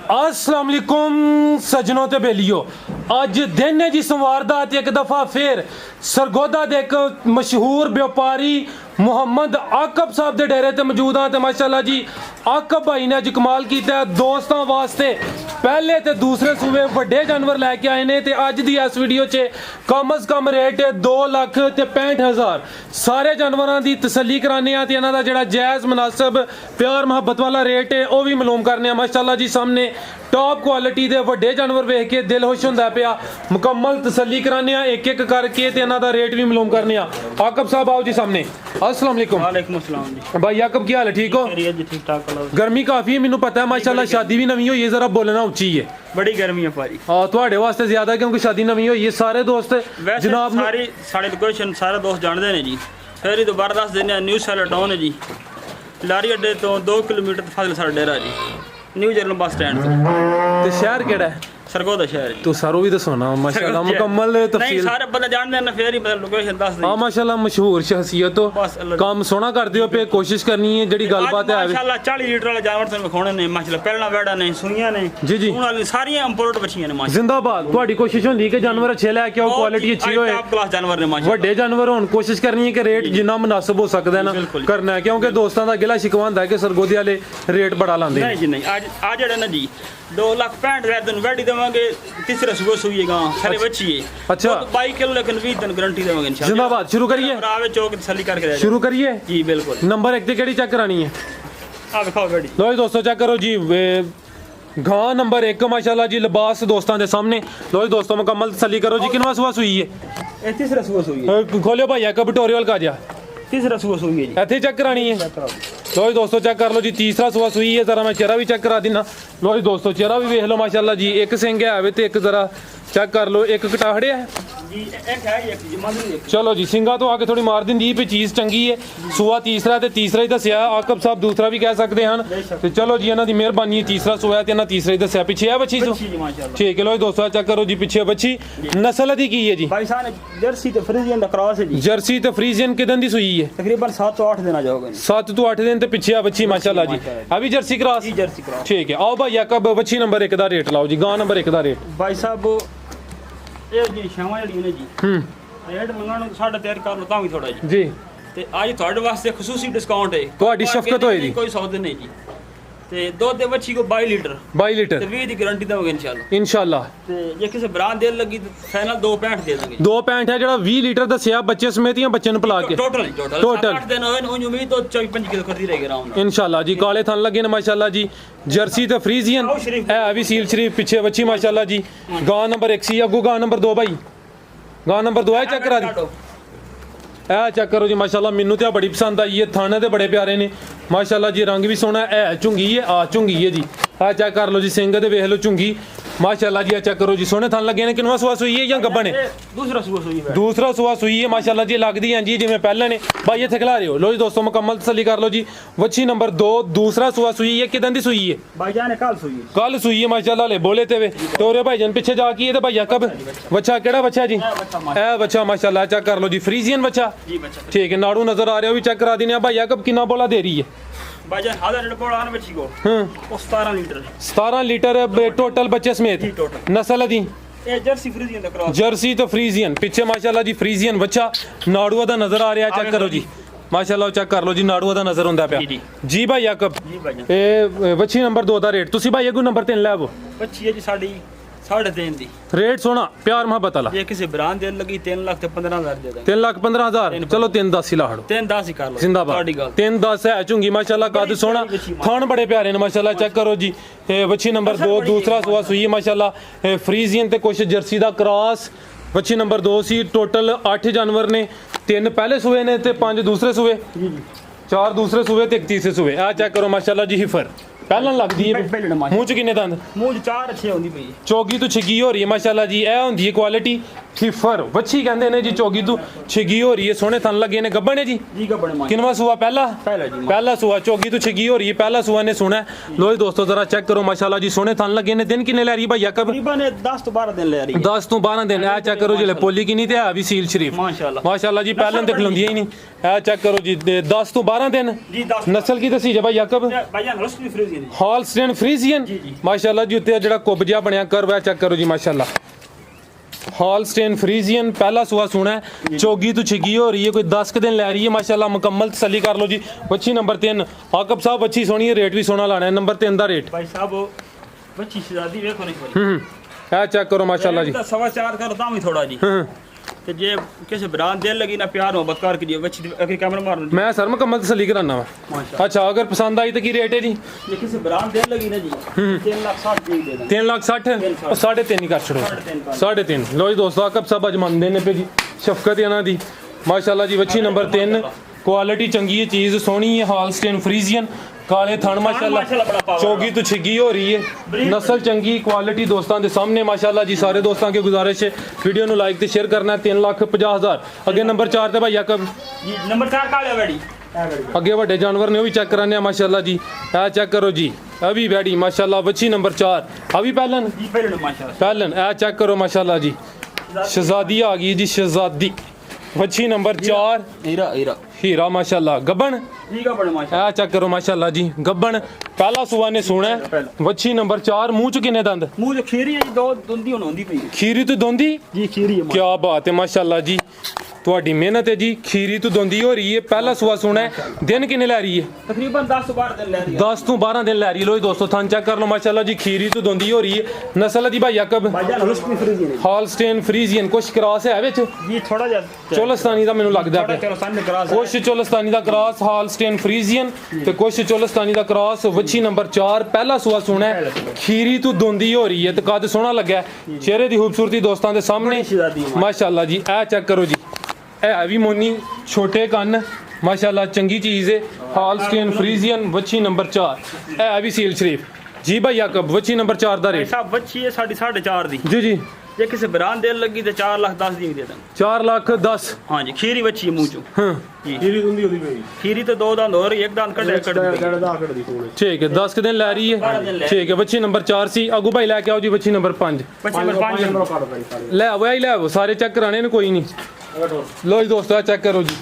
अस्सलाम वालेकुम सजनों ते बेलियो अज दिन है जी सोमवार दा ते एक दफा फिर सरगोदा दे एक मशहूर व्यापारी मुहम्मद आकब साहब दे डेरे ते मौजूद हाँ। माशाल्लाह जी आकब भाई ने अज कमाल किया दोस्तों वास्ते पहले ते दूसरे सूबे वड्डे जानवर लैके आए ने ते अज दी इस वीडियो च कम अज कम रेट 2,65,000 सारे जानवरों की तसल्ली कराने ते इन्हां दा जिहड़ा जायज़ मुनासिब प्यार मुहब्बत वाला रेट है वह भी मालूम करने। माशाल्लाह जी सामने टॉप क्वालिटी के वड्डे जानवर वेख के दिल खुश होंदा पिया, मुकम्मल तसल्ली कराने एक एक करके ते इन्हां दा रेट भी मालूम करने। आकब साहब आओ जी सामने। अस्सलाम वालेकुम। वालेकुम अस्सलाम जी। भाई आकब की हाल है, ठीक हो? ठीक ठाक। गर्मी काफी है मैनू पता है, माशाल्लाह शादी भी नवी हुई है, जरा बोलना उच्ची है। बड़ी गर्मी है भाजी। हाँ थोड़े वास्ते ज्यादा क्योंकि शादी नवी हुई है। सारे दोस्त जनाब सारी सारे लोकेशन सारे दोस्त जानते हैं जी। फिर ही दोबारा दस देने न्यू सैलर टाउन है जी, लारी अड्डे तो 2 किलोमीटर फाजिल सारा डेरा जी, न्यू जर्नल बस स्टैंड तो शहर केड़ा है? सरगोदा शहर तो सारो भी दसो ना माशाल्लाह मुकम्मल नहीं तफसील। सारे बंदे जानते हैं ना, फिर ही मतलब लोकेशन दस दे। हाँ माशाल्लाह मशहूर शख्सियत हो, बस अल्लाह काम सोना करते हो पे कोशिश करनी है जेडी गलबात है। माशाल्लाह 40 लीटर वाले जानवर तो विखाने ने माशाल्लाह, पहला वेड़ा ने सुइयां ने जी जी उन वाली सारी इंपोर्ट बच्चियां ने माशाल्लाह। जिंदाबाद। तुम्हारी कोशिश होंदी कि जानवर अच्छे लैके आओ, क्वालिटी अच्छी होए, टॉप क्लास जानवर ने माशाल्लाह। ਵੱਡੇ जानवर होन कोशिश करनी है कि रेट जिन्ना मुनासिब हो सकता है ना करना है, क्योंकि दोस्तों का गिला शिकवा होंदा है कि सरगोदी वाले रेट बड़ा लांदे नहीं जी नहीं। आज जेड़ा ना जी 2,65,000 दिन वेड़ी देवांगे, तीसरा सुबह सुइएगा सारे बच्ची है। अच्छा 22 किलो लेकिन 20 दिन गारंटी देवांगे इंशाल्लाह। जिंदाबाद। शुरू करिए, आवे चौक तसल्ली करके शुरू करिए जी। बिल्कुल नंबर 1 ते केड़ी चेक करानी है? आ दिखाओ वेड़ी। लो जी दोस्तों चेक करो जी गां नंबर 1 माशाल्लाह जी लिबास दोस्तों के सामने। लो जी दोस्तों मुकम्मल तसल्ली करो जी। किनवा सुबह सुई है? ए तीसरा सुबह सुई है। खोलियो भाई एक बिटोरियल का जा तीसरा सुबह सुई है जी। इतने चेक करानी है। लो जी दोस्तों चेक कर लो जी, तीसरा सुबह सुई है। जरा मैं चेहरा भी चेक करा देना। लो जी दोस्तों चेहरा भी देख लो माशाल्लाह जी, एक सिंह है तो एक जरा चेक कर लो, एक कटाहड़े है जी, एक है एक जी मालूम। चलो जी सिंगा तो आके थोड़ी मार दी पे चीज़ चंगी है। सुआ तीसरा ते तीसरा ही दसिया, आकब साहब दूसरा भी कह सकते हैं। तो चलो जी इन्हों की मेहरबानी है, तीसरा सुआ है तो तीसरा ही दसिया। पिछे है बच्ची तो ठीक है। लो जी दोस्तों चेक करो जी पिछे बच्ची नस्ल दी की है जी? भाई साहब जर्सी ते फ्रीजियन दा क्रॉस है जी। जर्सी तो फ्रीजियन किदन दी सुई है? तकरीबन 7 तो 8 दिन आ जाओगे। 7 तो 8 दिन ते पिछे बच्ची माशाल्लाह जी। अभी जर्सी क्रॉस जर्सी क्रॉस ठीक है। आओ भाई आकब बच्ची नंबर 1 का रेट लाओ जी, गां नंबर 1 का रेट। भाई साहब ये जी शामा जड़ी ने जी रेट मंगण 3.5 कर लो तां भी थोड़ा जी जी। ते आज ਤੁਹਾਡੇ ਵਾਸਤੇ ਖਸੂਸੀ ਡਿਸਕਾਊਂਟ ਹੈ। ਤੁਹਾਡੀ ਸ਼ਫਕਤ ਹੋਏਗੀ, ਕੋਈ ਸੌਦੇ ਨਹੀਂ ਜੀ। ਤੇ ਦੁੱਧ ਦੇ ਬੱਚੀ ਕੋ 22 ਲੀਟਰ 22 ਲੀਟਰ ਤੇ 20 ਦੀ ਗਾਰੰਟੀ ਦੇਵਾਂਗੇ ਇੰਸ਼ਾਅੱਲਾ। इंशाल्लाह। ਤੇ ਜੇ ਕਿਸੇ ਬ੍ਰਾਂਡ ਦੇਣ ਲੱਗੀ ਤਾਂ ਫਾਈਨਲ 2.65 ਦੇ ਦਾਂਗੇ। 2.65 है ਜਿਹੜਾ 20 ਲੀਟਰ ਦੱਸਿਆ ਬੱਚੇ ਸਮੇਤ ਜਾਂ ਬੱਚੇ ਨੂੰ ਪਿਲਾ ਕੇ? Total Total। 8 ਦਿਨ ਹੋਏ ਨੇ ਉਂਝ ਉਮੀਦ ਤੋਂ 24-25 ਕਿਲੋ ਖਰਦੀ ਰਹੇਗੀ ਆਰਾਮ ਨਾਲ इंशाल्लाह जी। काले थन लगे ने माशाल्लाह जी। जर्सी तो फ्रीजियन है अभी सील शरीफ पिछे बच्ची माशाल्लाह जी। गां नंबर 1 सी अगू गां नंबर 2 भाई, गां नंबर 2 है चेक करा दी। ए चेक करो जी माशाल्लाह, मैनू तो बड़ी पसंद आई है, थाने तो बड़े प्यारे ने माशाल्लाह जी। रंग भी सोहना है, झुंगी है, झुंगी है जी। आ चेक कर लो जी, सिंग ते वेख लो झुंगी माशाल्लाह जी। चेक करो जी सोहने थन लगे ने। किनवा सुआ सुई है या गब्बन है? दूसरा सुबह सुई है। दूसरा सुआ सुई है माशाल्लाह जी। लगती है जी जिवें पहले ने भाई इत्थे खिला रहे हो। लो जी दोस्तों मुकम्मल तसल्ली कर लो जी। वच्छी नंबर 2 दूसरा सुआ सुई है, किदन दी सुई है? भाईजान ने कल सुई है। कल सुई है माशाल्लाह। ले बोले ते वे तोरे भाईजान पीछे जा की है ते भैया कब बच्चा केड़ा बच्चा जी? ए बच्चा माशाल्लाह चेक कर लो जी, फ्रीजियन बच्चा जी बच्चा ठीक है। नाड़ू नजर आ रहा है, भी चेक करा देने। भैया कब कितना बोला दे रही है? भाईजान 1000 लीटर बोला ना बच्ची को वो 17 लीटर 17 लीटर टोटल बच्चे समेत। टोटल नस्ल दी ये जर्सी फ्रीजियन दा क्रॉस। जर्सी तो फ्रीजियन पिछे माशाल्लाह जी फ्रीजियन बच्चा नाड़ूआ दा नजर आ रहा है। चेक करो जी माशाल्लाह, चेक कर लो जी नाड़ूआ दा नजर होंदा पिया जी। भाई आकब जी भाईजान ए बच्ची नंबर 2 दा रेट तुसी भाई अगू नंबर 3 ले आवो। बच्ची है जी साडी 3.5 दी रेट सोना प्यार मोहब्बत वाला। ये किसी ब्रांड देन लगी 3 लाख ते 15,000 दे देंगे। 3,15,000 चलो 3,10 ही लाड़ो। 3.10 ही कर लो जिंदाबाद। ਤੁਹਾਡੀ ਗੱਲ 3,10 है झुंगी माशाल्लाह, कद सोना, थान बड़े प्यारे ने माशाल्लाह। चेक करो जी बच्ची नंबर 2 दूसरा सुआ सुई है माशाल्लाह। फ्रीजियन ते कुछ जर्सी दा क्रॉस। बच्ची नंबर 2 सी। टोटल 8 जानवर ने, 3 पहले सुए ने ते 5 दूसरे सुए, 4 दूसरे सुए ते 1 तीसरे सुए। आ चेक करो माशाल्लाह जी। हिफर पहला लगदी है मूंह च किन्ने दंद? मूंह 4 अच्छे होंदी पई चौगी तो छिगी हो रही है माशाल्लाह जी। ए होंदी है क्वालिटी हिफर वच्छी कहंदे ने जी। चौगी तो छिगी हो रही है, सोहने थन लगे ने। गब्बन है जी गब्बन मां। किनवा सुआ? पहला जी पहला सुआ। चौगी तो छिगी हो रही है, पहला सुआ ने सुना है। लो जी दोस्तों जरा चेक करो माशाल्लाह जी, सोहने थन लगे ने। दिन किन्ने ले रही भाई आकब? तकरीबन 10 तो 12 दिन ले रही है। 10 तो 12 दिन। ए चेक करो जी पोली की नहीं ते है भी सील शरीफ माशाल्लाह जी। पहले ते खलोंदी ही नहीं। ए चेक करो जी 10 तो 12 दिन। जी 10 नस्ल की दसी जे भाई आकब? भाईजान रस्मी फ्रीजियन ਫਰੀਜ਼ੀਅਨ ਹਾਲਸਟੇਨ ਫਰੀਜ਼ੀਅਨ ਮਾਸ਼ਾਅੱਲਾ ਜੀ ਉੱਤੇ ਜਿਹੜਾ ਕੁੱਬ ਜਿਹਾ ਬਣਿਆ ਕਰਵਾ ਚੈੱਕ ਕਰੋ ਜੀ ਮਾਸ਼ਾਅੱਲਾ ਹਾਲਸਟੇਨ ਫਰੀਜ਼ੀਅਨ ਪਹਿਲਾ ਸੂਆ ਸੋਣਾ ਹੈ ਚੋਗੀ ਤੋਂ ਛਿੱਗੀ ਹੋ ਰਹੀ ਹੈ ਕੋਈ 10 ਦਿਨ ਲੈ ਰਹੀ ਹੈ ਮਾਸ਼ਾਅੱਲਾ ਮੁਕੰਮਲ ਤਸੱਲੀ ਕਰ ਲਓ ਜੀ ਬੱਚੀ ਨੰਬਰ 3 ਆਕਬ ਸਾਹਿਬ ਬੱਚੀ ਸੋਹਣੀ ਹੈ ਰੇਟ ਵੀ ਸੋਹਣਾ ਲਾਣਾ ਹੈ ਨੰਬਰ 3 ਦਾ ਰੇਟ ਭਾਈ ਸਾਹਿਬ ਬੱਚੀ ਸ਼ਹਜ਼ਾਦੀ ਵੇਖੋ ਨਹੀਂ ਪਈ ਇਹ ਚੈੱਕ ਕਰੋ ਮਾਸ਼ਾਅੱਲਾ ਜੀ ਤਾਂ 4.5 ਕਰੋ ਤਾਂ ਵੀ ਥੋੜਾ ਜੀ ਤੇ ਜੇ ਕਿਸੇ ਬਰਾਨ ਦਿਲ ਲਗੀ ਨਾ ਪਿਆਰ ਮੁਹੱਬਤ ਕਰ ਕੇ ਜੀ ਬੱਚੀ ਅਗੇ ਕੈਮਰਾ ਮਾਰਨ ਮੈਂ ਸਰ ਮੁਕੰਮਲ ਤਸੱਲੀ ਕਰਾਨਾ ਵਾ ਮਾਸ਼ਾਅੱਲਾ ਅੱਛਾ ਅਗਰ ਪਸੰਦ ਆਈ ਤਾਂ ਕੀ ਰੇਟ ਹੈ ਜੀ ਜੇ ਕਿਸੇ ਬਰਾਨ ਦਿਲ ਲਗੀ ਨਾ ਜੀ 3,60,000 ਦੀ ਦੇ ਦਾਂ 3,60,000 ਉਹ 3.5 ਹੀ ਕਰ ਛੜੋ 3.5 ਲੋ ਜੀ ਦੋਸਤੋ ਆਕਬ ਸਾਹਿਬ ਅੱਜ ਮੰਨਦੇ ਨੇ ਪਏ ਜੀ ਸ਼ਫਕਤ ਇਹਨਾਂ ਦੀ ਮਾਸ਼ਾਅੱਲਾ ਜੀ ਬੱਚੀ ਨੰਬਰ 3 ਕੁਆਲਿਟੀ ਚੰਗੀ ਹੈ ਚੀਜ਼ ਸੋਹਣੀ ਹੈ ਹਾਲਸਟੇਨ ਫਰੀਜ਼ੀਅਨ ਕਾਲੇ ਥਣ ਮਾਸ਼ਾਅੱਲਾ चौगी तो छिगी हो रही है नस्ल चंगी क्वालिटी दोस्तों के सामने माशाल्लाह जी सारे दोस्तों की गुजारिश है वीडियो को लाइक तो शेयर करना है 3,50,000 अगे नंबर 4 ते भाई कब जी नंबर 4 का है बैडी अगे बड़े जानवर ने भी चेक कराने माशाल्लाह जी ए चेक करो जी अभी बैडी माशाल्लाह बच्ची नंबर 4 अभी पहलन जी पहले माशाल्लाह पहलन ए चेक करो माशाल्लाह जी शहजादी आ गई जी शहजादी बच्ची नंबर 4 हीरा हीरा हीरा माशाल्लाह गब्बन ठीक है बड़े माशाल्लाह चेक करो माशाल्लाह जी गब्बन पहला सुबह ने सुना है बच्ची नंबर 4 मुंह च किन्ने दंद मुंह च खीरी है जी दो दुंदी होंदी पई खीरी तो दोंदी जी खीरी है क्या बात है माशाल्लाह जी ਤੁਹਾਡੀ ਮਿਹਨਤ ਹੈ ਜੀ ਖੀਰੀ ਤੋਂ ਦੋਂਦੀ ਹੋ ਰਹੀ ਹੈ ਪਹਿਲਾ ਸੁਆ ਸੁਣਾ ਹੈ ਦਿਨ ਕਿੰਨੇ ਲੈ ਰਹੀ ਹੈ ਤਕਰੀਬਨ 10 ਤੋਂ 12 ਦਿਨ ਲੈ ਰਹੀ ਹੈ 10 ਤੋਂ 12 ਦਿਨ ਲੈ ਰਹੀ ਲੋ ਦੋਸਤੋ ਥਾਂ ਚੈੱਕ ਕਰ ਲਓ ਮਾਸ਼ਾਅੱਲਾ ਜੀ ਖੀਰੀ ਤੋਂ ਦੋਂਦੀ ਹੋ ਰਹੀ ਹੈ ਨਸਲ ਦੀ ਭਾਈ ਯਾਕਬ ਹਾਲਸਟੇਨ ਫਰੀਜ਼ੀਅਨ ਹਾਲਸਟੇਨ ਫਰੀਜ਼ੀਅਨ ਕੁਛ ਕ੍ਰਾਸ ਹੈ ਵਿੱਚ ਜੀ ਥੋੜਾ ਜਿਹਾ ਚੋਲਸਤਾਨੀ ਦਾ ਮੈਨੂੰ ਲੱਗਦਾ ਪਿਆ ਚਲੋ ਸਾਹਮਣੇ ਕਰਾਸ ਕੁਛ ਚੋਲਸਤਾਨੀ ਦਾ ਕ੍ਰਾਸ ਹਾਲਸਟੇਨ ਫਰੀਜ਼ੀਅਨ ਤੇ ਕੁਛ ਚੋਲਸਤਾਨੀ ਦਾ ਕ੍ਰਾਸ ਵੱਛੀ ਨੰਬਰ 4 ਪਹਿਲਾ ਸੁਆ ਸੁਣਾ ਹੈ ਖੀਰੀ ਤੋਂ ਦੋਂਦੀ ਹੋ ਰਹੀ ਹੈ ਤੇ ਕੱਦ ਸੋਹਣਾ ਲੱਗਾ ਚਿਹਰੇ ਦੀ ਖੂਬਸੂਰਤੀ ਦੋਸਤਾਂ ਦੇ ਸਾਹਮਣੇ ਮਾਸ਼ਾਅੱਲਾ ਜੀ ਇਹ ਚੈੱਕ ਕਰੋ ਜੀ ਇਹ ਵੀ ਮੋਨੀ ਛੋਟੇ ਕੰਨ ਮਾਸ਼ਾਅੱਲਾ ਚੰਗੀ ਚੀਜ਼ ਹੈ ਹਾਲਸਟੇਨ ਫਰੀਜ਼ੀਅਨ ਵੱਛੀ ਨੰਬਰ 4 ਇਹ ਵੀ ਸੀਲ ਸ਼ਰੀਫ ਜੀ ਭਾਈ ਯਾਕਬ ਵੱਛੀ ਨੰਬਰ 4 ਦਾ ਰੇਟ ਸਾਹਿਬ ਬੱਚੀ ਹੈ ਸਾਡੀ 4.5 ਦੀ ਜੀ ਜੀ ਜੇ ਕਿਸੇ ਬਰਾਨ ਦੇਣ ਲੱਗੀ ਤੇ 4,10,000 ਦੀ ਦੇ ਦਾਂ 4,10,000 ਹਾਂਜੀ ਖੀਰੀ ਬੱਚੀ ਹੈ ਮੂੰਹ ਚੋਂ ਹਾਂ ਜੀ ਖੀਰੀ ਹੁੰਦੀ ਉਹਦੀ ਪਈ ਖੀਰੀ ਤੇ ਦੋ ਦੰਦ ਹੋਰ ਇੱਕ ਦੰਦ ਕੱਢ ਦਾ ਕੱਢਦੀ ਕੋਲੇ ਠੀਕ ਹੈ 10 ਦਿਨ ਲੈ ਰਹੀ ਹੈ ਠੀਕ ਹੈ ਵੱਛੀ ਨੰਬਰ 4 ਸੀ ਅਗੂ ਭਾਈ ਲੈ ਕੇ ਆਓ ਜੀ ਵੱਛੀ ਨੰਬਰ 5 ਬੱਚੀ ਨੰਬਰ 5 ਨੰਬਰ ਕੱਢ ਪਈ ਸਾਰੇ ਲੈ ਆਓ ਆਈ ਲੈ ਆਓ ਸਾਰੇ ਚੈੱਕ ਕਰਾਣੇ ਨੇ ਕੋਈ ਨਹੀਂ ਲੋ ਜੀ ਦੋਸਤੋ ਚੈੱਕ ਕਰੋ ਜੀ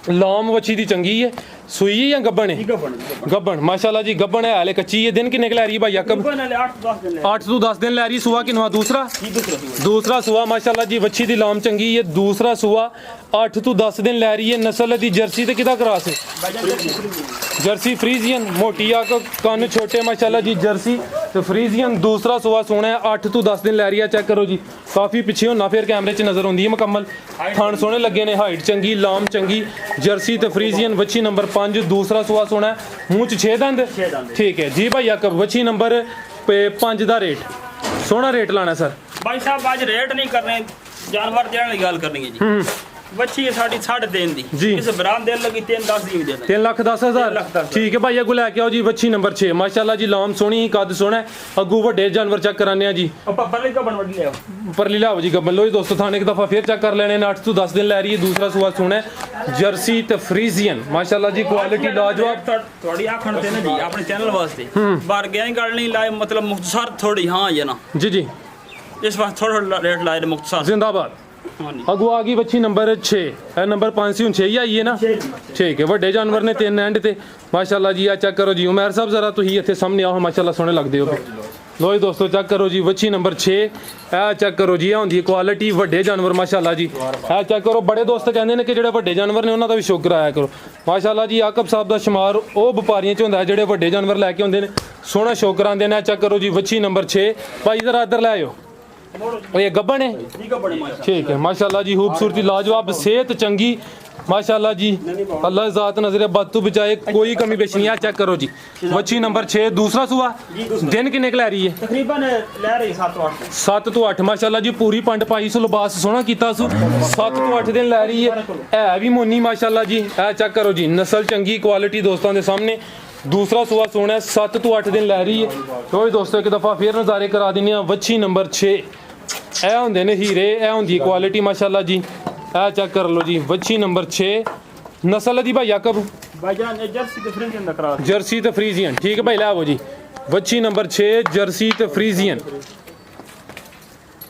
ਲਾਮ ਵੱਛੀ ਦੀ ਚੰਗੀ ਹੈ ਸੂਈ ਹੈ ਜਾਂ ਗੱਬਣ ਹੈ ਗੱਬਣ ਮਾਸ਼ਾਅੱਲਾ ਜੀ ਗੱਬਣ ਹੈ ਹਾਲੇ ਕੱਚੀ ਹੈ ਦਿਨ ਕਿੰਨੇ ਕੁ ਲੈ ਰਹੀ ਹੈ ਭਾਈ ਯਾਕਬ 8 ਤੋਂ 10 ਦਿਨ ਲੈ ਰਹੀ ਸੁਆ ਕਿਨਵਾ ਦੂਸਰਾ ਸੁਆ ਮਾਸ਼ਾਅੱਲਾ ਜੀ ਵੱਛੀ ਦੀ ਲਾਮ ਚੰਗੀ ਹੈ ਦੂਸਰਾ ਸੁਆ 8 ਤੋਂ 10 ਦਿਨ ਲੈ ਰਹੀ ਹੈ ਨਸਲ ਦੀ ਜਰਸੀ ਤੇ ਕਿਹਦਾ ਕਰਾਸ ਹੈ ਜਰਸੀ ਫਰੀਜ਼ੀਅਨ ਮੋਟੀ ਆ ਕੰਨ ਛੋਟੇ ਮਾਸ਼ਾਅੱਲਾ ਜੀ ਜਰਸੀ ਤੇ ਫਰੀਜ਼ੀਅਨ ਦੂਸਰਾ ਸੁਆ ਸੋਹਣਾ ਹੈ 8 ਤੋਂ 10 ਦਿਨ ਲੈ ਰਹੀ ਹੈ ਚੈੱਕ ਕਰੋ ਜੀ ਕਾਫੀ ਪਿੱਛੇ ਹੋਣਾ ਫਿਰ ਕੈਮਰੇ 'ਚ ਨਜ਼ਰ ਆਉਂਦੀ ਹੈ ਮੁਕੰਮਲ ਥਣ ਸੋਹਣੇ ਲੱਗੇ ਨੇ ਹਾਈਟ ਚੰਗੀ ਲਾਮ ਚੰਗੀ ਜਰਸੀ ਤੇ ਫਰੀਜ਼ੀਅਨ ਵੱਛੀ ਨੰਬਰ 5 ਦੂਸਰਾ ਸੁਆ ਸੋਹਣਾ ਹੈ ਮੂੰਹ 'ਚ 6 ਦੰਦ ਠੀਕ ਹੈ ਜੀ ਭਾਈ ਯਾਕਬ ਵੱਛੀ ਨੰਬਰ 5 ਦਾ ਰੇਟ ਸੋਹਣਾ ਰੇਟ ਲਾਣਾ ਸਰ ਭਾਈ ਸਾਹਿਬ ਅੱਜ ਰੇਟ ਨਹੀਂ ਕਰਨੇ ਜਾਨਵਰ ਦੇਣ ਵਾਲੀ ਗੱਲ ਕਰਨੀ ਹੈ ਜੀ ਬੱਚੀ ਹੈ ਸਾਡੀ 3.5 ਦੀ ਕਿਸੇ ਬਰਾਨ ਦੇਣ ਲੱਗੀ 3,10,000 ਦੀ ਦੇ ਦਾਂ 3,10,000 ਠੀਕ ਹੈ ਭਾਈ ਅੱਗੂ ਲੈ ਕੇ ਆਓ ਜੀ ਵੱਛੀ ਨੰਬਰ 6 ਮਾਸ਼ਾਅੱਲਾ ਜੀ ਲਾਮ ਸੋਹਣੀ ਕੱਦ ਸੋਹਣਾ ਅੱਗੂ ਵੱਡੇ ਜਾਨਵਰ ਚੈੱਕ ਕਰਾਨੇ ਆ ਜੀ ਆਪਾਂ ਪਰਲੀ ਕਾ ਬਣਵੜ ਲਿਆਓ ਪਰਲੀ ਲਾਓ ਜੀ ਗੱਬਨ ਲੋ ਜੀ ਦੋਸਤੋ ਥਾਣੇ ਇੱਕ ਦਫਾ ਫੇਰ ਚੈੱਕ ਕਰ ਲੈਣੇ ਨੇ 8 ਤੋਂ 10 ਦਿਨ ਲੈ ਰਹੀ ਹੈ ਦੂਸਰਾ ਸੁਆ ਸੋਹਣਾ ਜਰਸੀ ਤੇ ਫਰੀਜ਼ੀਅਨ ਮਾਸ਼ਾਅੱਲਾ ਜੀ ਕੁਆਲਿਟੀ ਲਾਜਵਾਬ ਤੁਹਾਡੀ ਆਖਣ ਤੇ ਨਾ ਜੀ ਆਪਣੇ ਚੈਨਲ ਵਾਸਤੇ ਬਾਹਰ ਗਿਆ ਗੱਲ ਨਹੀਂ ਲਾਏ ਮਤਲਬ ਮੁਖਤਸਰ ਥੋੜੀ ਹਾਂ ਜਾਂ ਨਾ ਜੀ ਜੀ ਇਸ ਵਾਰ ਥੋੜਾ ਰੇਟ ਲਾਏ ਨੇ ਮੁਖਤਸਰ ਜ਼ਿੰਦਾਬਾਦ ਅਗੂ ਆ ਗਈ ਬੱਚੀ ਨੰਬਰ 6 ਇਹ ਨੰਬਰ 5 ਸੀ ਹੁਣ 6 ਹੀ ਆਈ ਹੈ ਨਾ ਠੀਕ ਹੈ ਵੱਡੇ ਜਾਨਵਰ ਨੇ 3 ਐਂਡ ਤੇ ਮਾਸ਼ਾਅੱਲਾ ਜੀ ਆ ਚੈੱਕ ਕਰੋ ਜੀ ਉਮਰ ਸਾਹਿਬ ਜ਼ਰਾ ਤੁਸੀਂ ਇੱਥੇ ਸਾਹਮਣੇ ਆਓ ਮਾਸ਼ਾਅੱਲਾ ਸੋਹਣੇ ਲੱਗਦੇ ਹੋ ਲੋ ਜੀ ਦੋਸਤੋ ਚੈੱਕ ਕਰੋ ਜੀ ਵੱਛੀ ਨੰਬਰ 6 ਇਹ ਚੈੱਕ ਕਰੋ ਜੀ ਆ ਹੁੰਦੀ ਹੈ ਕੁਆਲਿਟੀ ਵੱਡੇ ਜਾਨਵਰ ਮਾਸ਼ਾਅੱਲਾ ਜੀ ਇਹ ਚੈੱਕ ਕਰੋ ਬੜੇ ਦੋਸਤ ਕਹਿੰਦੇ ਨੇ ਕਿ ਜਿਹੜੇ ਵੱਡੇ ਜਾਨਵਰ ਨੇ ਉਹਨਾਂ ਦਾ ਵੀ ਸ਼ੌਕ ਕਰਾਇਆ ਕਰੋ ਮਾਸ਼ਾਅੱਲਾ ਜੀ ਆਕਬ ਸਾਹਿਬ ਦਾ ਸ਼ੁਮਾਰ ਉਹ ਵਪਾਰੀਆਂ 'ਚ ਹੁੰਦਾ ਜਿਹੜੇ ਵੱਡੇ ਜਾਨਵਰ ਲੈ ਕੇ ਆਉਂਦੇ ਨੇ ਸੋਹਣਾ ਸ਼ੌਕ ਕਰਾਉਂਦੇ ਨੇ ਚੈੱਕ ਕਰੋ ਜੀ ਵੱਛੀ ਨੰਬਰ 6 ਭਾਈ ਜ਼ਰਾ ਇੱਧਰ ਲੈ ਆਇਓ ये गब्बन है ठीक है माशाल्लाह जी खूबसूरती लाजवाब सेहत चंगी माशाल्लाह जी अल्लाह ज़ात नजर बद तो बचाए कोई कमी पेश नहीं है चेक करो जी ਵੱਛੀ नंबर 6 दूसरा सुआ दिन किन्ने क लै रही है तकरीबन ले रही 7 ਤੋਂ 8 माशाल्लाह जी पूरी पंड पाई सु लिबास सोहना कीता सु 7 ਤੋਂ 8 दिन लै रही है भी मोनी माशाल्लाह जी ए चेक करो जी नस्ल चंगी क्वालिटी दोस्तों के सामने दूसरा सुआ सोना 7 ਤੋਂ 8 दिन लै रही है तो दोस्तों एक दफ़ा फिर नज़ारे करा देने ਵੱਛੀ नंबर 6 ਇਹ ਹੁੰਦੇ ਨੇ ਹੀਰੇ ਇਹ ਹੁੰਦੀ ਕੁਆਲਿਟੀ ਮਾਸ਼ਾਅੱਲਾ ਜੀ ਇਹ ਚੈੱਕ ਕਰ ਲਓ ਜੀ ਵੱਛੀ ਨੰਬਰ 6 ਨਸਲ ਦੀ ਭਾਈ ਯਾਕਬ ਭਾਈਜਾਨ ਜਰਸੀ ਤੇ ਫਰੀਜ਼ੀਅਨ ਦਾ ਕਰਾ ਜਰਸੀ ਤੇ ਫਰੀਜ਼ੀਅਨ ਠੀਕ ਹੈ ਭਾਈ ਲੈ ਆਵੋ ਜੀ ਵੱਛੀ ਨੰਬਰ 6 ਜਰਸੀ ਤੇ ਫਰੀਜ਼ੀਅਨ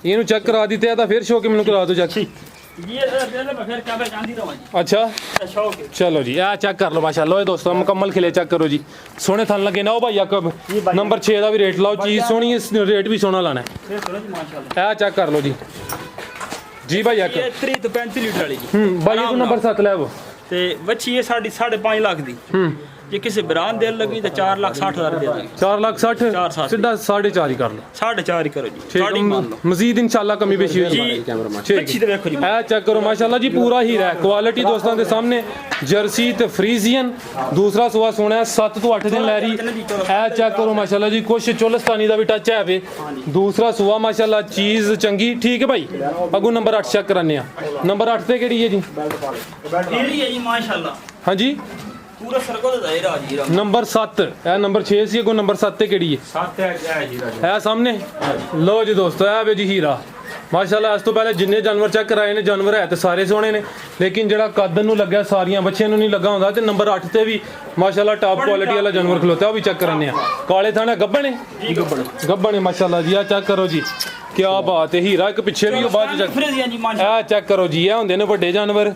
ਇਹਨੂੰ ਚੈੱਕ ਕਰਾ ਦਿੱਤੇ ਆ ਤਾਂ ਫਿਰ ਸ਼ੋ ਕੇ ਮੈਨੂੰ ਕਰਾ ਦਿਓ ਚੈੱਕ ਜੀ ਇਹਦੇ ਮੈਂ ਫਿਰ ਕੈਮਰੇ ਚਾਂਦੀ ਰਵਾਂ ਜੀ अच्छा शौक है चलो जी आ चेक कर लो माशाल्लाह ये दोस्तों मुकम्मल खिले चेक करो जी सोने थन लगे ना ओ भाई कब नंबर 6 का भी रेट लाओ चीज सोनी है रेट भी सोना लाना है फिर सुनो जी माशाल्लाह आ चेक कर लो जी जी भाई ये 3 तो 35 लीटर वाली जी भाई को नंबर 7 ले वो ਤੇ ਬੱਚੀ ਇਹ ਸਾਡੀ 5.5 ਲੱਖ ਦੀ ਜੇ ਕਿਸੇ ਬਰਾਨ ਦੇਣ ਲੱਗੀ ਤਾਂ 4,60,000 ਦੇ ਦਾਂਗੇ 4,60,000 चार सात। सीधा 4.5 ही कर लो 4.5 ਹੀ ਕਰੋ ਜੀ ठीक ਸਾਡੀ ਮੰਨ ਲਓ है मजीद इंशाल्लाह कमी बेशी होगी ਜੀ ठीक ਬੱਚੀ ਤੇ ਵੇਖੋ ਜੀ ਇਹ ਚੈੱਕ ਕਰੋ ਮਾਸ਼ਾਅੱਲਾ ਜੀ ਪੂਰਾ ਹੀਰਾ ਹੈ ਕੁਆਲਿਟੀ ਦੋਸਤਾਂ ਦੇ ਸਾਹਮਣੇ ਜਰਸੀ ਤੇ ਫਰੀਜ਼ੀਅਨ ਦੂਸਰਾ ਸੂਆ ਸੋਹਣਾ ਹੈ 7 ਤੋਂ 8 ਦਿਨ ਲੈ ਰਹੀ ਇਹ ਚੈੱਕ ਕਰੋ ਮਾਸ਼ਾਅੱਲਾ ਜੀ ਕੁਛ ਚੋਲਸਤਾਨੀ ਦਾ ਵੀ ਟੱਚ ਹੈ ਵੇ ਦੂਸਰਾ ਸੂਆ ਮਾਸ਼ਾਅੱਲਾ ਚੀਜ਼ ਚੰਗੀ ਠੀਕ ਹੈ ਭਾਈ ਅੱਗੋਂ ਨੰਬਰ 8 ਚੈੱਕ ਕਰਾਨੇ ਆ ਨੰਬਰ 8 ਤੇ ਕਿਹੜੀ ਹੈ ਜੀ ਇਹ ਹੈ ਜੀ ਮਾਸ਼ਾਅੱਲਾ ਹਾਂਜੀ ਪੂਰਾ ਸਰਕਲ ਦਾ ਦਾਇਰਾ ਜੀ ਨੰਬਰ 7 ਇਹ ਨੰਬਰ 6 ਸੀ ਅੱਗੋਂ ਨੰਬਰ 7 ਤੇ ਕਿਹੜੀ ਹੈ 7 ਹੈ ਜੀ ਇਹ ਸਾਹਮਣੇ ਲੋ ਜੀ ਦੋਸਤੋ ਇਹ ਵੇ ਜੀ ਹੀਰਾ ਮਾਸ਼ਾਅੱਲਾ ਇਸ ਤੋਂ ਪਹਿਲੇ ਜਿੰਨੇ ਜਾਨਵਰ ਚੈੱਕ ਕਰਾਏ ਨੇ ਜਾਨਵਰ ਹੈ ਤੇ ਸਾਰੇ ਸੋਹਣੇ ਨੇ ਲੇਕਿਨ ਜਿਹੜਾ ਕੱਦ ਨੂੰ ਲੱਗਿਆ ਸਾਰੀਆਂ ਬੱਚਿਆਂ ਨੂੰ ਨਹੀਂ ਲੱਗਾ ਹੁੰਦਾ ਤੇ ਨੰਬਰ 8 ਤੇ ਵੀ ਮਾਸ਼ਾਅੱਲਾ ਟਾਪ ਕੁਆਲਿਟੀ ਵਾਲਾ ਜਾਨਵਰ ਖਲੋਤਾ ਉਹ ਵੀ ਚੈੱਕ ਕਰਾਨੇ ਆ ਕਾਲੇ ਥਾਣਾ ਗੱਬਣ ਹੈ ਗੱਬਣ ਹੈ ਮਾਸ਼ਾਅੱਲਾ ਜੀ ਆ ਚੈੱਕ ਕਰੋ ਜੀ ਕੀ ਬਾਤ ਹੈ ਹੀਰਾ ਇੱਕ ਪਿੱਛੇ ਵੀ ਉਹ ਬਾਅਦ ਚ ਚੈੱਕ ਫਰੀਜ਼ੀਅਨ ਜੀ ਮਾਸ਼ਾਅੱਲਾ ਇਹ ਚੈੱਕ ਕਰੋ ਜੀ ਇਹ ਹੁੰਦੇ ਨੇ ਵੱਡੇ ਜਾਨਵਰ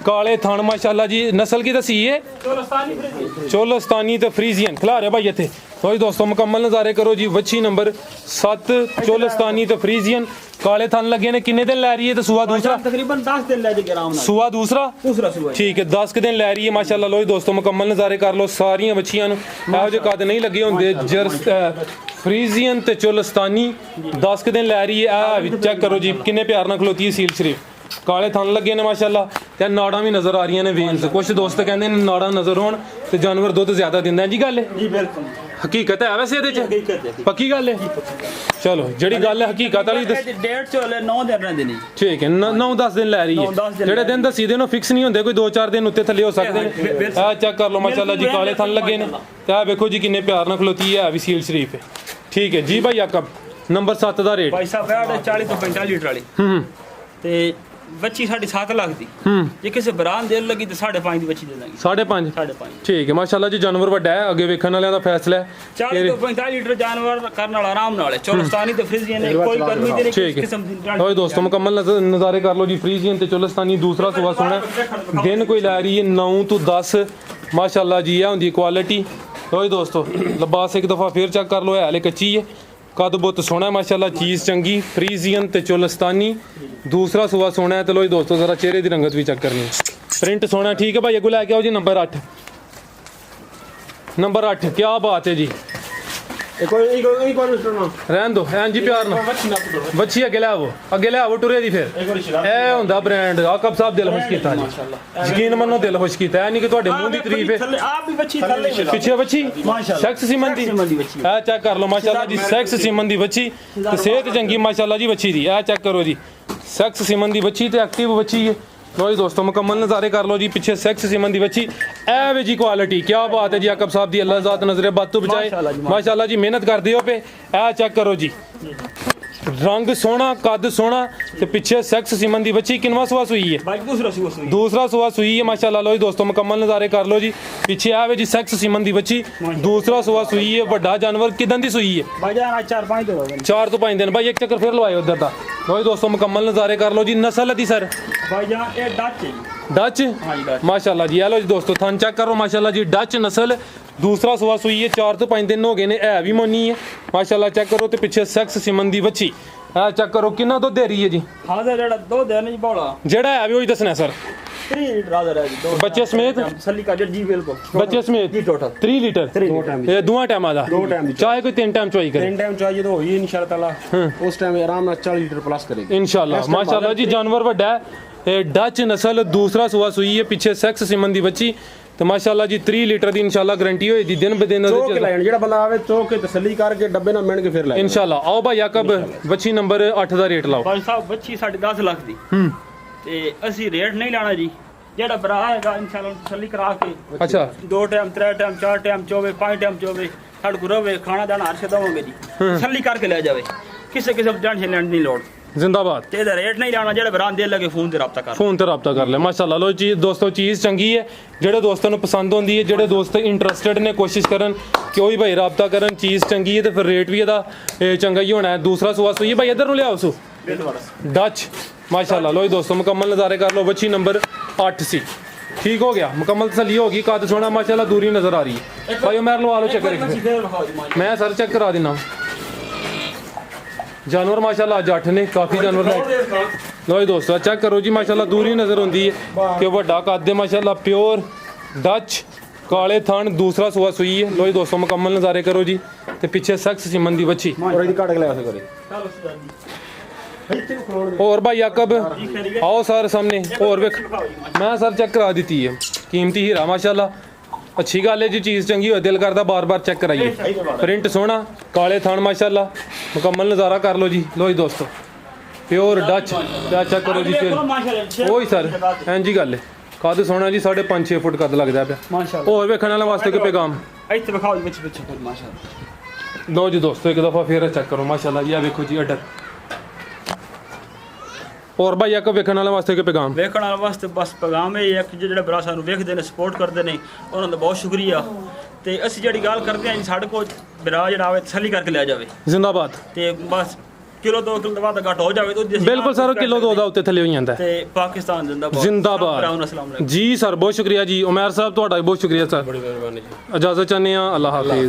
ਕਾਲੇ ਥਣ ਮਾਸ਼ਾਅੱਲਾ ਜੀ ਨਸਲ ਕੀ ਦਸੀ ਹੈ ਚੋਲਸਤਾਨੀ ਫਰੀਜ਼ੀਅਨ ਚੋਲਸਤਾਨੀ ਤੇ ਫਰੀਜ਼ੀਅਨ ਖਿਲਾ ਰਿਹਾ ਭਾਈ ਇੱਥੇ ਲੋ ਜੀ ਦੋਸਤੋ ਮੁਕੰਮਲ ਨਜ਼ਾਰੇ ਕਰੋ ਜੀ ਵੱਛੀ ਨੰਬਰ 7 ਚੋਲਸਤਾਨੀ ਤੇ ਫਰੀਜ਼ੀਅਨ ਕਾਲੇ ਥਣ ਲੱਗੇ ਨੇ ਕਿੰਨੇ ਦਿਨ ਲੈ ਰਹੀ ਹੈ ਤੇ ਸੂਆ ਦੂਸਰਾ ਤਕਰੀਬਨ 10 ਦਿਨ ਲੈ ਜੇ ਆਰਾਮ ਨਾਲ ਸੂਆ ਦੂਸਰਾ ਦੂਸਰਾ ਸੁਬਾ ਠੀਕ ਹੈ 10 ਕੁ ਦਿਨ ਲੈ ਰਹੀ ਹੈ ਮਾਸ਼ਾਅੱਲਾ ਲੋ ਜੀ ਦੋਸਤੋ ਮੁਕੰਮਲ ਨਜ਼ਾਰੇ ਕਰ ਲੋ ਸਾਰੀਆਂ ਵੱਛੀਆਂ ਨੂੰ ਇਹੋ ਜਿਹੇ ਕੱਦ ਨਹੀਂ ਲੱਗੇ ਹੁੰਦੇ ਫਰੀਜ਼ੀਅਨ ਤੇ ਚੋਲਸਤਾਨੀ 10 ਕੁ ਦਿਨ ਲੈ ਰਹੀ ਹੈ ਆ ਵੀ ਚੈੱਕ ਕਰੋ ਜੀ ਕਿੰਨੇ ਪਿਆਰ ਨਾਲ ਖਲੋਤੀ ਹੈ ਸੀਲ ਸ਼ਰੀਫ ਕਾਲੇ ਥਣ ਲੱਗੇ ਨੇ ਮਾਸ਼ਾਅੱਲਾ ਤੇ ਨਾੜਾਂ ਵੀ ਨਜ਼ਰ ਆ ਰਹੀਆਂ ਨੇ ਵੇਨਸ ਕੁਝ ਦੋਸਤ ਕਹਿੰਦੇ ਨੇ ਨਾੜਾਂ ਨਜ਼ਰ ਹੋਣ ਤੇ ਜਾਨਵਰ ਦੁੱਧ ਜ਼ਿਆਦਾ ਦਿੰਦਾ ਹੈ ਜੀ ਗੱਲ ਹੈ ਜੀ ਬਿਲਕੁਲ ਹਕੀਕਤ ਹੈ ਵੈਸੇ ਇਹਦੇ ਚ ਹਕੀਕਤ ਹੈ ਪੱਕੀ ਗੱਲ ਹੈ ਚਲੋ ਜਿਹੜੀ ਗੱਲ ਹੈ ਹਕੀਕਤ ਵਾਲੀ ਦੱਸ ਡੇਢ ਚੋਲੇ 9 ਦਿਨ ਰਹਿੰਦੇ ਨੇ ਠੀਕ ਹੈ 9-10 ਦਿਨ ਲੈ ਰਹੀ 9-10 ਹੈ ਦਿਨ ਜਿਹੜੇ ਦਿਨ ਦੱਸੀ ਦੇ ਨੂੰ ਫਿਕਸ ਨਹੀਂ ਹੁੰਦੇ ਕੋਈ 2-4 ਦਿਨ ਉੱਤੇ ਥੱਲੇ ਹੋ ਸਕਦੇ ਨੇ ਆ ਚੈੱਕ ਕਰ ਲਓ ਮਾਸ਼ਾਅੱਲਾ ਜੀ ਕਾਲੇ ਥਣ ਲੱਗੇ ਨੇ ਤੇ ਆ ਵੇਖੋ ਜੀ ਕਿੰਨੇ ਪਿਆਰ ਨਾਲ ਖਲੋਤੀ ਹੈ ਵੀ ਸੀਲ ਸ਼ਰੀਫ ਹੈ ਠੀਕ ਹੈ ਜੀ ਭਾਈ ਆਕਬ ਨੰਬਰ 7 ਦਾ ਰੇਟ ਭਾਈ ਸਾਹਿਬ ਇਹ 40 ਤੋਂ 45 ਲੀਟਰ ਵਾਲੀ ਤੇ ਬੱਚੀ ਸਾਡੀ 7 ਲੱਖ ਦੀ ਜੇ ਕਿਸੇ ਬਰਾਨ ਦੇਣ ਲੱਗੀ ਤੇ 5.5 ਦੀ ਬੱਚੀ ਦੇ ਦਾਂਗੇ 5.5 5.5 ਠੀਕ ਹੈ ਮਾਸ਼ਾਅੱਲਾ ਜੀ ਜਾਨਵਰ ਵੱਡਾ ਹੈ ਅੱਗੇ ਵੇਖਣ ਵਾਲਿਆਂ ਦਾ ਫੈਸਲਾ ਹੈ 40 ਤੋਂ 45 ਲੀਟਰ ਜਾਨਵਰ ਕਰਨ ਵਾਲਾ ਆਰਾਮ ਨਾਲ ਹੈ ਚੋਲਸਤਾਨੀ ਤੇ ਫਰੀਜ਼ੀਅਨ ਹੈ ਕੋਈ ਗਰਮੀ ਦੇ ਨਹੀਂ ਠੀਕ ਕਿਸੇ ਕਿਸਮ ਦੀ ਹੈ ਲਓ ਜੀ ਦੋਸਤੋ ਮੁਕੰਮਲ ਨਜ਼ਾਰੇ ਕਰ ਲਓ ਜੀ ਫਰੀਜ਼ੀਅਨ ਤੇ ਚੋਲਸਤਾਨੀ ਦੂਸਰਾ ਸੂਆ ਸੋਹਣਾ ਦਿਨ ਕੋਈ ਲੈ ਰਹੀ ਹੈ 9 ਤੋਂ 10 ਮਾਸ਼ਾਅੱਲਾ ਜੀ ਇਹ ਹੁੰਦੀ ਕੁਆਲਿਟੀ ਲਓ ਜੀ ਦੋਸਤੋ ਲਿਬਾਸ ਇੱਕ ਦਫਾ ਫੇਰ ਚੈੱਕ ਕਰ ਲਓ ਇਹ ਹਲੇ ਕੱਚੀ ਹੈ ਕੱਦ ਬਹੁਤ ਸੋਹਣਾ ਮਾਸ਼ਾਅੱਲਾ ਚੀਜ਼ ਚੰਗੀ ਫਰੀਜ਼ੀਅਨ ਤੇ ਚੋਲਸਤਾਨੀ ਦੂਸਰਾ ਸੂਆ ਸੋਹਣਾ ਹੈ ਤੇ ਲੋ ਜੀ ਦੋਸਤੋ ਜ਼ਰਾ ਚਿਹਰੇ ਦੀ ਰੰਗਤ ਵੀ ਚੈੱਕ ਕਰਨੀ ਹੈ ਪ੍ਰਿੰਟ ਸੋਹਣਾ ਠੀਕ ਹੈ ਭਾਈ ਅੱਗੋਂ ਲੈ ਕੇ ਆਓ ਜੀ ਨੰਬਰ 8 ਨੰਬਰ 8 ਕੀ ਬਾਤ ਹੈ ਜੀ ਇੱਕ ਵਾਰ ਮਿਸਟਰ ਰਹਿਣ ਦੋ ਐਂ ਜੀ ਪਿਆਰ ਨਾਲ ਬੱਚੀ ਅੱਗੇ ਲੈ ਆਵੋ ਟੁਰੇ ਦੀ ਫਿਰ ਇਹ ਹੁੰਦਾ ਬ੍ਰਾਂਡ ਆਕਬ ਸਾਹਿਬ ਦਿਲ ਖੁਸ਼ ਕੀਤਾ ਜੀ ਯਕੀਨ ਮੰਨੋ ਦਿਲ ਖੁਸ਼ ਕੀਤਾ ਐ ਨਹੀਂ ਕਿ ਤੁਹਾਡੇ ਮੂੰਹ ਦੀ ਤਾਰੀਫ ਹੈ ਆਪ ਵੀ ਬੱਚੀ ਥੱਲੇ ਪਿੱਛੇ ਬੱਚੀ ਸੈਕਸ ਸਿਮਨ ਦੀ ਇਹ ਚੈੱਕ ਕਰ ਲਓ ਮਾਸ਼ਾਅੱਲਾ ਜੀ ਸੈਕਸ ਸਿਮਨ ਦੀ ਬੱਚੀ ਤੇ ਸਿਹਤ ਚੰਗੀ ਮਾਸ਼ਾਅੱਲਾ ਜੀ ਬੱਚੀ ਦੀ ਇਹ ਚੈੱਕ ਕਰੋ ਜੀ ਸੈਕਸ ਸਿਮਨ ਦੀ ਬੱਚੀ ਤੇ ਐਕਟਿਵ ਬੱਚੀ ਹੈ ਲੋ ਜੀ ਦੋਸਤੋ ਮੁਕੰਮਲ ਨਜ਼ਾਰੇ ਕਰ ਲਓ ਜੀ ਪਿੱਛੇ ਸੈਕਸ ਸਿਮਨ ਦੀ ਬੱਚੀ ਐ ਵੇ ਜੀ ਕੁਆਲਿਟੀ ਕੀ ਬਾਤ ਹੈ ਜੀ ਆਕਬ ਸਾਹਿਬ ਦੀ ਅੱਲਾਹ ਜ਼ਾਤ ਨਜ਼ਰੇ ਬਾਤ ਤੋਂ ਬਚਾਏ ਮਾਸ਼ਾਅੱਲਾ ਜੀ ਮਿਹਨਤ ਕਰਦੇ ਹੋ ਪੇ ਐ ਚੈੱਕ ਕਰੋ ਜੀ ਰੰਗ ਸੋਹਣਾ ਕੱਦ ਸੋਹਣਾ ਤੇ ਪਿੱਛੇ ਸੈਕਸ ਸਿਮਨ ਦੀ ਬੱਚੀ ਕਿੰਨਵਾ ਸੂਆ ਸੂਈ ਹੈ ਬਾਈ ਦੂਸਰਾ ਸੂਆ ਸੂਈ ਹੈ ਮਾਸ਼ਾਅੱਲਾ ਲੋ ਜੀ ਦੋਸਤੋ ਮੁਕੰਮਲ ਨਜ਼ਾਰੇ ਕਰ ਲਓ ਜੀ ਪਿੱਛੇ ਆਵੇ ਜੀ ਸੈਕਸ ਸਿਮਨ ਦੀ ਬੱਚੀ ਦੂਸਰਾ ਸੂਆ ਸੂਈ ਹੈ ਵੱਡਾ ਜਾਨਵਰ ਕਿਦਾਂ ਦੀ ਸੂਈ ਹੈ ਬਾਈ ਜਾਨ 4-5 ਦਿਨ 4 ਤੋਂ 5 ਦਿਨ ਭਾਈ ਇੱਕ ਚੱਕਰ ਫਿਰ ਲਵਾਇਓ ਉਧਰ ਦਾ ਲੋ ਜੀ ਦੋਸਤੋ ਮੁਕੰਮਲ ਨਜ਼ਾਰੇ ਕਰ ਲਓ ਜੀ ਨਸਲ ਦੀ ਸਰ ਬਾਈ ਜਾਨ ਇਹ ਡੱਚ ਹੈ ਡੱਚ ਮਾਸ਼ਾਅੱਲਾ ਜੀ ਆ ਲੋ ਜੀ ਦੋਸਤੋ ਥਣ ਚੈੱਕ ਕਰੋ ਮਾਸ਼ਾਅੱਲਾ ਜੀ ਡੱਚ ਨਸਲ ਦੂਸਰਾ ਸੂਆ ਸੂਈ ਹੈ 4 ਤੋਂ 5 ਦਿਨ ਹੋ ਗਏ ਨੇ ਇਹ ਵੀ ਮੋਨੀ ਹੈ ਮਾਸ਼ਾਅੱਲਾ ਚੈੱਕ ਕਰੋ ਤੇ ਪਿੱਛੇ ਸੈਕਸ ਸਿਮਨ ਦੀ ਬੱਚੀ ਆ ਚੈੱਕ ਕਰੋ ਕਿੰਨਾ ਦੁੱਧ ਦੇ ਰਹੀ ਹੈ ਜੀ ਹਾਂ ਦਾ ਜਿਹੜਾ ਦੁੱਧ ਹੈ ਨਾ ਜੀ ਬੋਲਾ ਜਿਹੜਾ ਹੈ ਵੀ ਉਹੀ ਦੱਸਣਾ ਸਰ 3 ਲੀਟਰ ਆ ਰਿਹਾ ਜੀ ਬੱਚੇ ਸਮੇਤ ਸੱਲੀ ਕਾ ਜੀ ਬਿਲਕੁਲ ਬੱਚੇ ਸਮੇਤ ਜੀ ਟੋਟਲ 3 ਲੀਟਰ ਇਹ ਦੋਵਾਂ ਟਾਈਮਾਂ ਦਾ ਚਾਹੇ ਕੋਈ 3 ਟਾਈਮ ਚੋਈ ਕਰੇ 3 ਟਾਈਮ ਚਾਹੀਏ ਤਾਂ ਹੋਈ ਇਨਸ਼ਾਅੱਲਾ ਤਾਲਾ ਉਸ ਟਾਈਮ ਆਰਾਮ ਨਾਲ 40 ਲੀਟਰ ਪਲੱਸ ਕਰੇਗੀ ਇਨਸ਼ਾਅੱਲਾ ਮਾਸ਼ਾਅੱਲਾ ਜੀ ਜਾਨਵਰ ਵੱਡਾ ਹੈ ਇਹ ਡੱਚ ਨਸਲ ਦੂਸਰਾ ਸੂਆ ਸੂਈ ਹੈ ਪਿੱਛੇ ਸੈਕਸ ਸਿਮਨ ਦੀ ਬੱਚੀ ਤੇ ਮਾਸ਼ਾਅੱਲਾ ਜੀ 3 ਲੀਟਰ ਦੀ ਇਨਸ਼ਾਅੱਲਾ ਗਾਰੰਟੀ ਹੋਏਗੀ ਦਿਨ ਬ ਦਿਨ ਚੋਕ ਕੇ ਲੈਣ ਜਿਹੜਾ ਬੰਦਾ ਆਵੇ ਚੋਕ ਕੇ ਤਸੱਲੀ ਕਰਕੇ ਡੱਬੇ ਨਾਲ ਮਿਣ ਕੇ ਫਿਰ ਲੈ ਇਨਸ਼ਾਅੱਲਾ ਆਓ ਭਾਈ ਆਕਬ ਬੱਚੀ ਨੰਬਰ 8 ਦਾ ਰੇਟ ਲਾਓ ਭਾਈ ਸਾਹਿਬ ਬੱਚੀ ਸਾਡੀ 10 ਲੱਖ ਦੀ ਤੇ ਅਸੀਂ ਰੇਟ ਨਹੀਂ ਲਾਣਾ ਜੀ ਜਿਹੜਾ ਭਰਾ ਹੈਗਾ ਇਨਸ਼ਾਅੱਲਾ ਤਸੱਲੀ ਕਰਾ ਕੇ ਅੱਛਾ 2 ਟਾਈਮ 3 ਟਾਈਮ 4 ਟਾਈਮ ਚੋਵੇ 5 ਟਾਈਮ ਚੋਵੇ ਸਾਡੇ ਕੋਲ ਰਵੇ ਖਾਣਾ ਦਾਣਾ ਹਰ ਸ਼ੇ ਦਵਾਂਗੇ ਜੀ ਤਸੱਲੀ ਕਰਕੇ ਲੈ ਜਾਵੇ ਕਿਸੇ ਜਾਣ ਲੈਣ ਨਹੀਂ ਲੋੜ ਜ਼ਿੰਦਾਬਾਦ ਤੇ ਇਹਦਾ ਰੇਟ ਨਹੀਂ ਲਾਣਾ ਜਿਹੜੇ ਬਰਾਨ ਦੇ ਲੱਗੇ ਫੋਨ ਤੇ ਰਾਬਤਾ ਕਰ ਲੈ ਮਾਸ਼ਾਅੱਲਾ ਲੋ ਜੀ ਦੋਸਤੋ ਚੀਜ਼ ਚੰਗੀ ਹੈ ਜਿਹੜੇ ਦੋਸਤਾਂ ਨੂੰ ਪਸੰਦ ਹੁੰਦੀ ਹੈ ਜਿਹੜੇ ਦੋਸਤ ਇੰਟਰਸਟਿਡ ਨੇ ਕੋਸ਼ਿਸ਼ ਕਰਨ ਕਿ ਉਹ ਵੀ ਭਾਈ ਰਾਬਤਾ ਕਰਨ ਚੀਜ਼ ਚੰਗੀ ਹੈ ਤੇ ਫਿਰ ਰੇਟ ਵੀ ਇਹਦਾ ਚੰਗਾ ਹੀ ਹੋਣਾ ਹੈ ਦੂਸਰਾ ਸੂਆ ਸੂਈ ਭਾਈ ਇੱਧਰ ਨੂੰ ਲਿਆਓ ਸੂ डच माशाल्लाह। लो जी दोस्तों मुकम्मल नज़ारे कर लो। बच्ची नंबर 8 सी ठीक हो गया, मुकम्मल तसल्ली होगी। कद सोना माशाल्लाह दूरी नज़र आ रही है। भाई उमर लवा लो चक्कर एक। मैं सर चेक करा देना। जानवर माशाल्लाह अज 8 ने काफ़ी जानवर ने। लो जी दोस्तों चेक करो जी माशाल्लाह दूरी नज़र आती है कि वड्डा कद माशाल्लाह प्योर डच काले थान दूसरा सुआ सुई है। लो जी दोस्तों मुकम्मल नज़ारे करो जी। तो पिछे सख्त सिमन दी बच्ची और ਇਹਦੀ ਘਟ ਗਲਾ ਕਰੇ और भाई याकब आओ सर सामने और वेख मैं सर चेक करा दी है। कीमती हीरा माशाल्लाह अच्छी गल है जी। चीज़ चंगी हो दिल करता बार बार चेक कराइए। प्रिंट सोहना काले थान माशाल्लाह मुकम्मल नज़ारा कर लो जी। लो जी दोस्तों प्योर डच क्या चेक करो जी। फिर वही सर एं जी गल है कद सोना जी 5.5-6 फुट कद लगता पे माशाल्लाह। और वेखने वाले वास्ते कोई पैगाम ਇੱਥੇ ਵਿਖਾਓ ਜੀ ਪਿੱਛੇ ਪਿੱਛੇ ਫਿਰ ਮਾਸ਼ਾਅੱਲਾ। लो जी दोस्तों एक दफ़ा फिर चेक करो माशाल्लाह जी। वेखो जी अडर और भाई याकब वेखने वाले वास्ते कोई पैगाम ਵੇਖਣ ਵਾਲੇ ਵਾਸਤੇ ਬਸ ਪੈਗਾਮ ਇਹ ਹੈ ਕਿ ਜਿਹੜੇ ਭਰਾ ਸਾਨੂੰ ਵੇਖਦੇ ਨੇ ਸਪੋਰਟ ਕਰਦੇ ਨੇ ਉਹਨਾਂ ਦਾ ਬਹੁਤ ਸ਼ੁਕਰੀਆ। ਤੇ ਅਸੀਂ ਜਿਹੜੀ ਗੱਲ ਕਰਦੇ ਹਾਂ ਜੀ ਸਾਡੇ ਕੋਲ ਭਰਾ ਜਿਹੜਾ ਆਵੇ ਤਸੱਲੀ ਕਰਕੇ ਲਿਆ ਜਾਵੇ जिंदाबाद। ਤੇ ਬਸ ਕਿਲੋ 2 ਕਿਲੋ ਦਾ ਵਾਧਾ ਘੱਟ ਹੋ ਜਾਵੇ ਤਾਂ ਉਹਦੀ ਅਸੀਂ बिल्कुल सर किलो 2 ਦਾ ਉੱਤੇ ਥੱਲੇ ਹੋ ਜਾਂਦਾ ਹੈ। ਤੇ ਪਾਕਿਸਤਾਨ ਜ਼ਿੰਦਾਬਾਦ। ਜ਼ਿੰਦਾਬਾਦ। ਭਰਾਵਾਂ ਨੂੰ ਅਸਲਾਮ ਅਲੈਕੁਮ। जी सर बहुत शुक्रिया जी। उमैर साहब ਤੁਹਾਡਾ ਵੀ ਬਹੁਤ शुक्रिया सर। ਬੜੀ ਮਿਹਰਬਾਨੀ ਜੀ। इजाज़त चाहते हैं अल्लाह हाफिज़।